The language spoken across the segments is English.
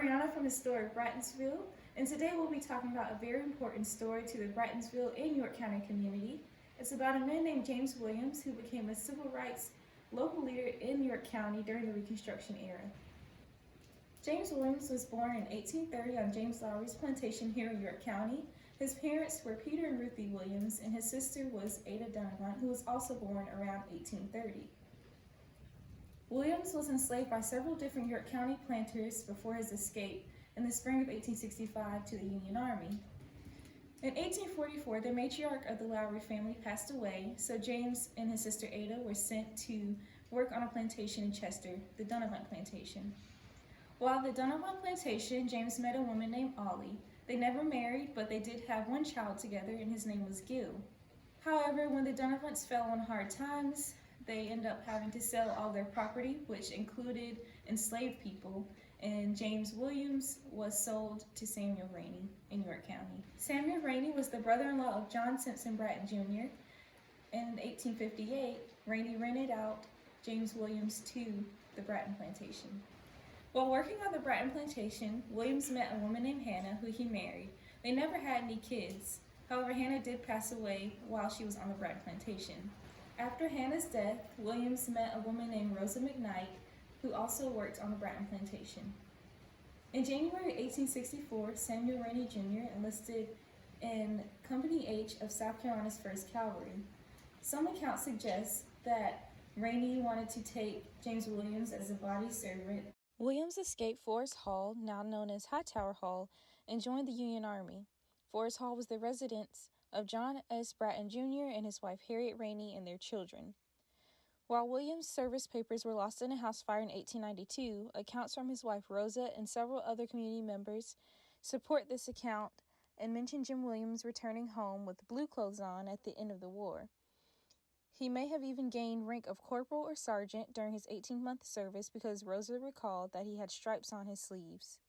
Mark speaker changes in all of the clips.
Speaker 1: Ariana from historic Brattonsville, and today we'll be talking about a very important story to the Brattonsville and York County community. It's about a man named James Williams who became a civil rights local leader in York County during the Reconstruction era. James Williams was born in 1830 on James Lowry's plantation here in York County. His parents were Peter and Ruthie Williams, and his sister was Ada Donovan, who was also born around 1830. Williams was enslaved by several different York County planters before his escape in the spring of 1865 to the Union Army. In 1844, the matriarch of the Lowry family passed away, so James and his sister Ada were sent to work on a plantation in Chester, the Donovan plantation. While at the Donovan plantation, James met a woman named Ollie. They never married, but they did have one child together, and his name was Gil. However, when the Donovans fell on hard times, they ended up having to sell all their property, which included enslaved people, and James Williams was sold to Samuel Rainey in York County. Samuel Rainey was the brother-in-law of John Simpson Bratton Jr. In 1858, Rainey rented out James Williams to the Bratton plantation. While working on the Bratton plantation, Williams met a woman named Hannah who he married. They never had any kids. However, Hannah did pass away while she was on the Bratton plantation. After Hannah's death, Williams met a woman named Rosa McKnight, who also worked on the Bratton plantation. In January 1864, Samuel Rainey Jr. enlisted in Company H of South Carolina's 1st Cavalry. Some accounts suggest that Rainey wanted to take James Williams as a body servant.
Speaker 2: Williams escaped Forest Hall, now known as Hightower Hall, and joined the Union Army. Forest Hall was the residence of John S. Bratton Jr. and his wife Harriet Rainey and their children. While Williams' service papers were lost in a house fire in 1892, accounts from his wife Rosa and several other community members support this account and mention Jim Williams returning home with blue clothes on at the end of the war. He may have even gained rank of corporal or sergeant during his 18-month service because Rosa recalled that he had stripes on his sleeves.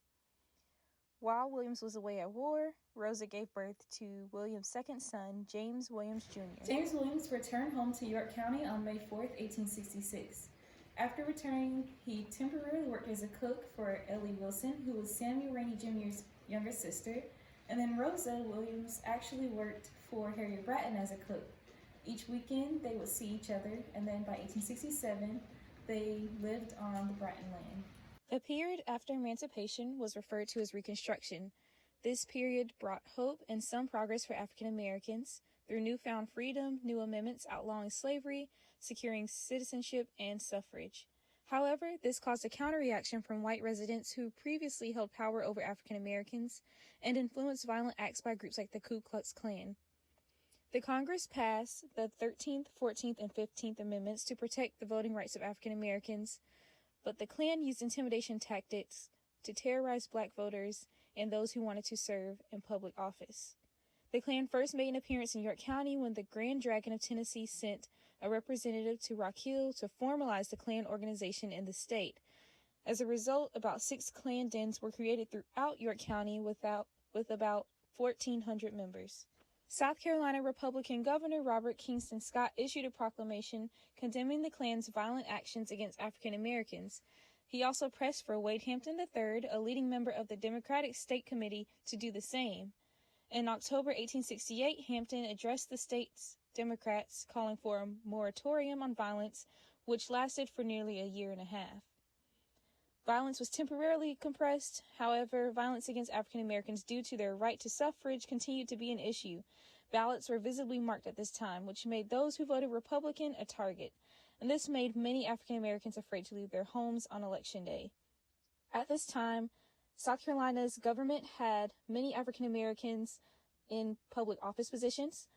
Speaker 2: While Williams was away at war, Rosa gave birth to Williams' second son, James Williams Jr.
Speaker 1: James Williams returned home to York County on May 4, 1866. After returning, he temporarily worked as a cook for Ellie Wilson, who was Samuel Rainey Jr.'s younger sister, and then Rosa Williams actually worked for Harriet Bratton as a cook. Each weekend, they would see each other, and then by 1867, they lived on the Bratton land.
Speaker 2: The period after emancipation was referred to as Reconstruction. This period brought hope and some progress for African Americans through newfound freedom, new amendments outlawing slavery, securing citizenship, and suffrage. However, this caused a counterreaction from white residents who previously held power over African Americans and influenced violent acts by groups like the Ku Klux Klan. The Congress passed the 13th, 14th, and 15th Amendments to protect the voting rights of African Americans, but the Klan used intimidation tactics to terrorize black voters and those who wanted to serve in public office. The Klan first made an appearance in York County when the Grand Dragon of Tennessee sent a representative to Rock Hill to formalize the Klan organization in the state. As a result, about 6 Klan dens were created throughout York County with about 1,400 members. South Carolina Republican Governor Robert Kingston Scott issued a proclamation condemning the Klan's violent actions against African Americans. He also pressed for Wade Hampton III, a leading member of the Democratic State Committee, to do the same. In October 1868, Hampton addressed the state's Democrats, calling for a moratorium on violence, which lasted for nearly a year and a half. Violence was temporarily compressed. However, violence against African Americans due to their right to suffrage continued to be an issue. Ballots were visibly marked at this time, which made those who voted Republican a target, and this made many African Americans afraid to leave their homes on Election Day. At this time, South Carolina's government had many African Americans in public office positions,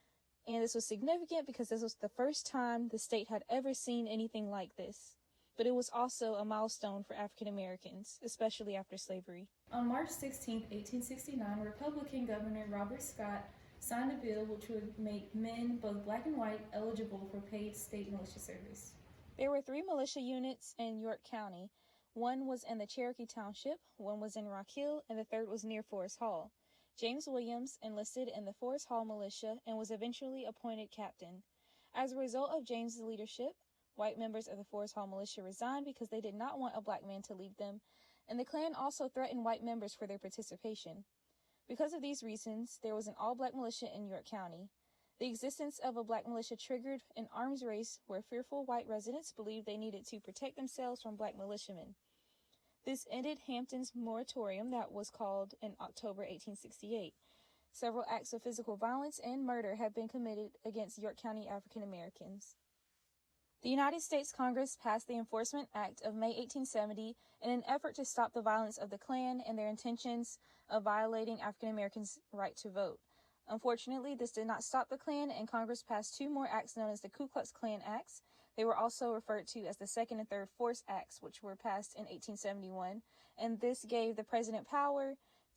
Speaker 2: and this was significant because this was the first time the state had ever seen anything like this. But it was also a milestone for African Americans, especially after slavery.
Speaker 1: On March 16, 1869, Republican Governor Robert Scott signed a bill which would make men, both black and white, eligible for paid state militia service.
Speaker 2: There were 3 militia units in York County. One was in the Cherokee Township, one was in Rock Hill, and the third was near Forest Hall. James Williams enlisted in the Forest Hall militia and was eventually appointed captain. As a result of James's leadership, white members of the Forest Hall militia resigned because they did not want a black man to lead them, and the Klan also threatened white members for their participation. Because of these reasons, there was an all-black militia in York County. The existence of a black militia triggered an arms race where fearful white residents believed they needed to protect themselves from black militiamen. This ended Hampton's moratorium that was called in October 1868. Several acts of physical violence and murder have been committed against York County African Americans. The United States Congress passed the Enforcement Act of May 1870 in an effort to stop the violence of the Klan and their intentions of violating African Americans' right to vote. Unfortunately, this did not stop the Klan, and Congress passed two more acts known as the Ku Klux Klan Acts. They were also referred to as the Second and Third Force Acts, which were passed in 1871, and this gave the president power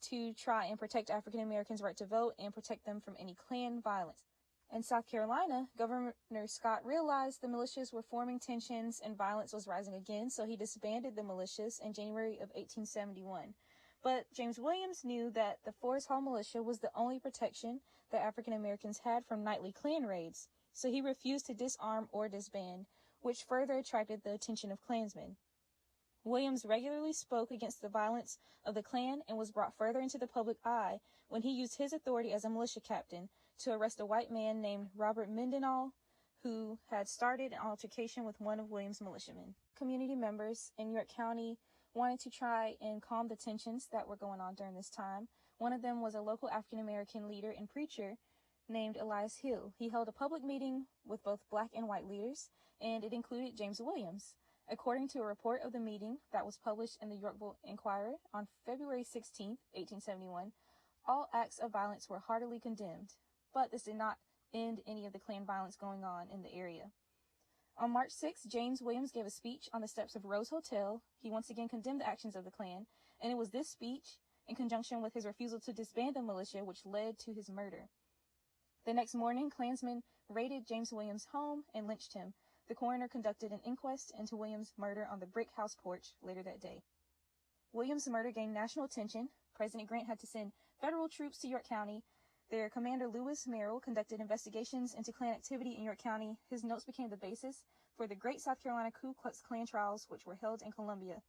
Speaker 2: to try and protect African Americans' right to vote and protect them from any Klan violence. In South Carolina, Governor Scott realized the militias were forming tensions and violence was rising again, so he disbanded the militias in January of 1871. But James Williams knew that the Forest Hall militia was the only protection that African Americans had from nightly Klan raids, so he refused to disarm or disband, which further attracted the attention of Klansmen. Williams regularly spoke against the violence of the Klan and was brought further into the public eye when he used his authority as a militia captain to arrest a white man named Robert Mendenhall, who had started an altercation with one of Williams' militiamen. Community members in York County wanted to try and calm the tensions that were going on during this time. One of them was a local African-American leader and preacher named Elias Hill. He held a public meeting with both black and white leaders, and it included James Williams. According to a report of the meeting that was published in the Yorkville Inquirer on February 16, 1871, all acts of violence were heartily condemned, but this did not end any of the Klan violence going on in the area. On March 6, James Williams gave a speech on the steps of Rose Hotel. He once again condemned the actions of the Klan, and it was this speech, in conjunction with his refusal to disband the militia, which led to his murder. The next morning, Klansmen raided James Williams' home and lynched him. The coroner conducted an inquest into Williams' murder on the brick house porch later that day. Williams' murder gained national attention. President Grant had to send federal troops to York County. Their commander, Lewis Merrill, conducted investigations into Klan activity in York County. His notes became the basis for the Great South Carolina Ku Klux Klan trials, which were held in Columbia.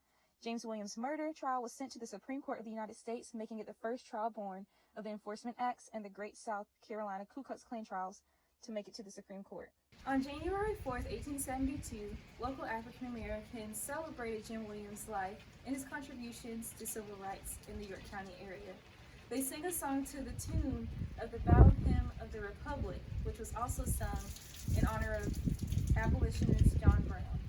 Speaker 2: James Williams' murder trial was sent to the Supreme Court of the United States, making it the first trial born of the Enforcement Acts and the Great South Carolina Ku Klux Klan trials to make it to the Supreme Court.
Speaker 1: On January 4th, 1872, local African Americans celebrated Jim Williams' life and his contributions to civil rights in the York County area. They sang a song to the tune of the Battle Hymn of the Republic, which was also sung in honor of abolitionist John Brown.